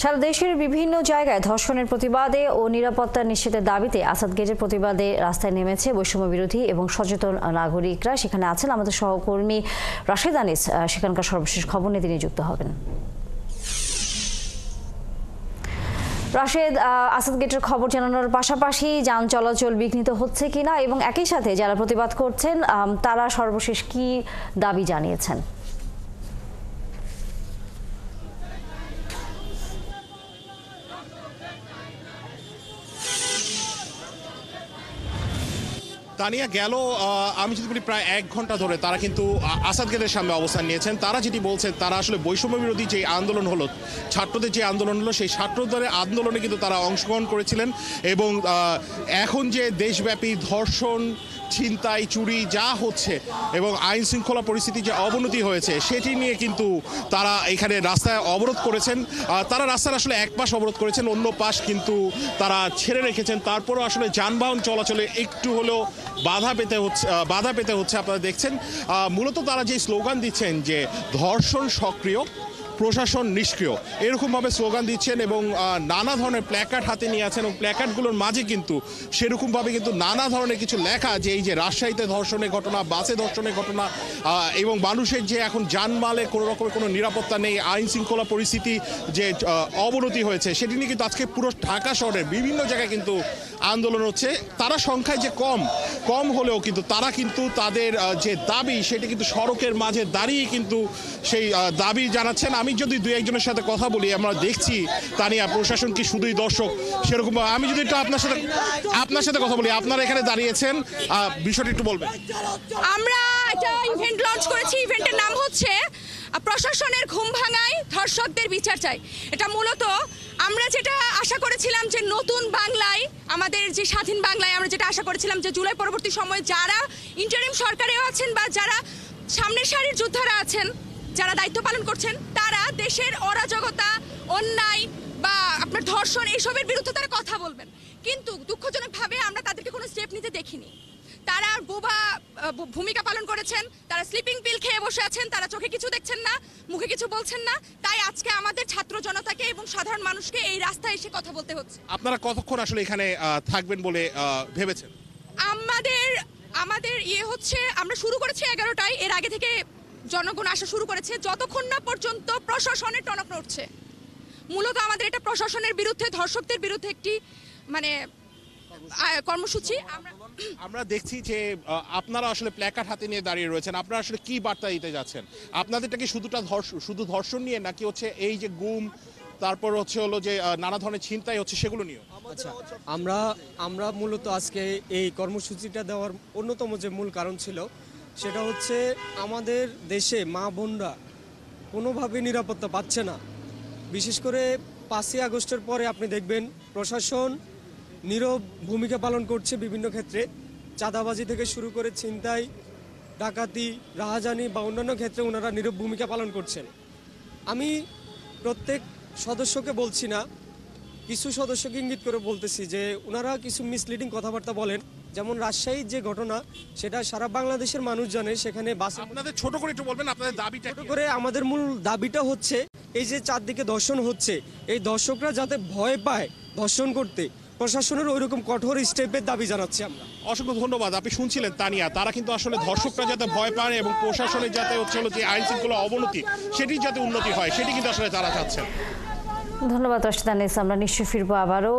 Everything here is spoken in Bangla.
সারা দেশের বিভিন্ন জায়গায় ধর্ষণের প্রতিবাদে ও নিরাপত্তা নিশ্চিতের দাবিতে আসাদ গেটের প্রতিবাদে রাস্তায় নেমেছে বৈষম্য বিরোধী এবং সচেতন নাগরিকরা। সেখানে আছেন আমাদের সহকর্মী রাশেদ আনিস। সেখানকার সর্বশেষ খবর নিয়ে তিনি যুক্ত হবেন। রাশেদ, আসাদ গেটের খবর জানানোর পাশাপাশি যান চলাচল বিঘ্নিত হচ্ছে কিনা এবং একই সাথে যারা প্রতিবাদ করছেন তারা সর্বশেষ কি দাবি জানিয়েছেন? তানিয়া গেল আমি যদি বলি প্রায় 1 ঘন্টা ধরে তারা কিন্তু আসাদ গেটের সামনে অবস্থান নিয়েছেন। তারা যেটি বলছেন, তারা আসলে বৈষম্য বিরোধী যে আন্দোলন হলো, ছাত্রদের যে আন্দোলন হলো, সেই ছাত্রদের আন্দোলনে কিন্তু তারা অংশগ্রহণ করেছিলেন এবং এখন যে দেশব্যাপী ধর্ষণ, ছিনতাই, চুরি যা হচ্ছে এবং আইন শৃঙ্খলা পরিস্থিতি যে অবনতি হয়েছে সেটি নিয়ে কিন্তু তারা এখানে রাস্তায় অবরোধ করেছেন। তারা রাস্তার আসলে এক পাশ অবরোধ করেছেন, অন্য পাশ কিন্তু তারা ছেড়ে রেখেছেন। তারপরও আসলে যানবাহন চলাচলে একটু হলেও বাধা পেতে হচ্ছে। আপনারা দেখছেন মূলত তারা যে স্লোগান দিচ্ছেন যে ধর্ষণ সক্রিয়, প্রশাসন নিষ্ক্রিয়, এরকমভাবে স্লোগান দিচ্ছেন এবং নানা ধরনের প্ল্যাকার্ড হাতে নিয়ে আছেন এবং প্ল্যাকার্ডগুলোর মাঝে কিন্তু সেরকমভাবে কিন্তু নানা ধরনের কিছু লেখা যে এই যে রাজশাহীতে ধর্ষণের ঘটনা, বাসে ধর্ষণের ঘটনা এবং মানুষের যে এখন জানমালে কোনো রকমের কোনো নিরাপত্তা নেই, আইন শৃঙ্খলা পরিস্থিতি যে অবনতি হয়েছে সেটি নিয়ে কিন্তু আজকে পুরো ঢাকা শহরের বিভিন্ন জায়গায় কিন্তু আন্দোলন হচ্ছে। তারা সংখ্যায় যে কম হলেও কিন্তু তারা কিন্তু তাদের যে দাবি সেটি কিন্তু সড়কের মাঝে দাঁড়িয়ে কিন্তু সেই দাবি জানাচ্ছেন। আমি যদি দুই একজনের সাথে কথা বলি, আমরা দেখছি তানিয়া প্রশাসন কি শুধুই দর্শক সেরকম। আমি যদি একটু আপনার সাথে কথা বলি, আপনারা এখানে দাঁড়িয়েছেন, বিষয়টি একটু বলবেন। আমরা একটা ইভেন্ট লঞ্চ করেছি, ইভেন্টের নাম হচ্ছে প্রশাসনের ঘুম ভাঙায় ধর্ষকদের বিচার চাই। এটা মূলত আমরা যেটা আশা করেছিলাম যে নতুন বাংলায়, আমাদের যে স্বাধীন বাংলায় আমরা যেটা আশা করেছিলাম যে জুলাই পরবর্তী সময়ে যারা ইন্টারিম সরকারেও আছেন বা যারা সামনের সারির যোদ্ধারা আছেন, যারা দায়িত্ব পালন করছেন, তারা দেশের অরাজকতা, অন্যায় বা আপনার ধর্ষণ এইসবের বিরুদ্ধে তারা কথা বলবেন। কিন্তু দুঃখজনকভাবে আমরা তাদেরকে কোনো স্টেপ নিতে দেখিনি। তারা বোবা ভূমিকা পালন করেছেন, তারা স্লিপিং পিল খেয়ে বসে আছেন, তারা চোখে কিছু দেখছেন না, মুখে কিছু বলছেন না। তাই আজকে আমাদের ছাত্র জনতাকে এবং সাধারণ মানুষকে এই রাস্তায় এসে কথা বলতে হচ্ছে। আপনারা কতক্ষণ আসলে এখানে থাকবেন বলে ভেবেছেন? আমাদের হচ্ছে আমরা শুরু করেছি 11টায়, এর আগে থেকে জনগণ আসা শুরু করেছে যতক্ষণ না পর্যন্ত প্রশাসনের টনক নড়ছে। মূলত আমাদের এটা প্রশাসনের বিরুদ্ধে, ধর্ষকদের বিরুদ্ধে একটি কর্মসূচি। আমরা দেখছি যে আপনারা আসলে প্ল্যাকার্ড হাতে নিয়ে দাঁড়িয়ে রয়েছেন। আপনারা আসলে কি বার্তা দিতে যাচ্ছেন? আপনাদেরটা কি শুধু ধর্ষণ নিয়ে, নাকি হচ্ছে এই যে গুম, তারপর হলো যে নানা ধরনের ছিনতাই হচ্ছে সেগুলো নিয়ে? আচ্ছা, আমরা মূলত আজকে এই কর্মসূচিটা দেওয়ার অন্যতম যে মূল কারণ ছিল সেটা হচ্ছে আমাদের দেশে মা বোনরা কোনোভাবে নিরাপত্তা পাচ্ছে না। বিশেষ করে 5ই আগস্টের পরে আপনি দেখবেন প্রশাসন নীরব ভূমিকা পালন করছে বিভিন্ন ক্ষেত্রে, চাঁদাবাজি থেকে শুরু করে ছিনতাই, ডাকাতি, রাহাজানি বা অন্যান্য ক্ষেত্রে ওনারা নীরব ভূমিকা পালন করছেন। আমি প্রত্যেক সদস্যকে বলছি না, কিছু সদস্যকে ইঙ্গিত করে বলতেছি যে ওনারা কিছু মিসলিডিং কথাবার্তা বলেন। যেমন রাজশাহীর যে ঘটনা, সেটা সারা বাংলাদেশের মানুষ জানে। সেখানে আপনাদের ছোট করে একটু বলবেন আপনাদের দাবিটা ছোট করে। আমাদের মূল দাবিটা হচ্ছে এই যে চারদিকে ধর্ষণ হচ্ছে, এই দর্শকরা যাতে ভয় পায় ধর্ষণ করতে, প্রশাসনের ওইরকম কঠোর স্টেপের দাবি জানাচ্ছি আমরা। অসংখ্য ধন্যবাদ। আপনি শুনছিলেন তানিয়া, তারা কিন্তু আসলে ধর্ষকরা যাতে ভয় পায় এবং প্রশাসনের যাতে হলো যে আইন শৃঙ্খলা অবনতি সেটি যাতে উন্নতি হয় সেটি কিন্তু আসলে তারা চাচ্ছেন। ধন্যবাদ রাশেদ আনিস। আমরা নিশ্চয়ই ফিরবো আবারও।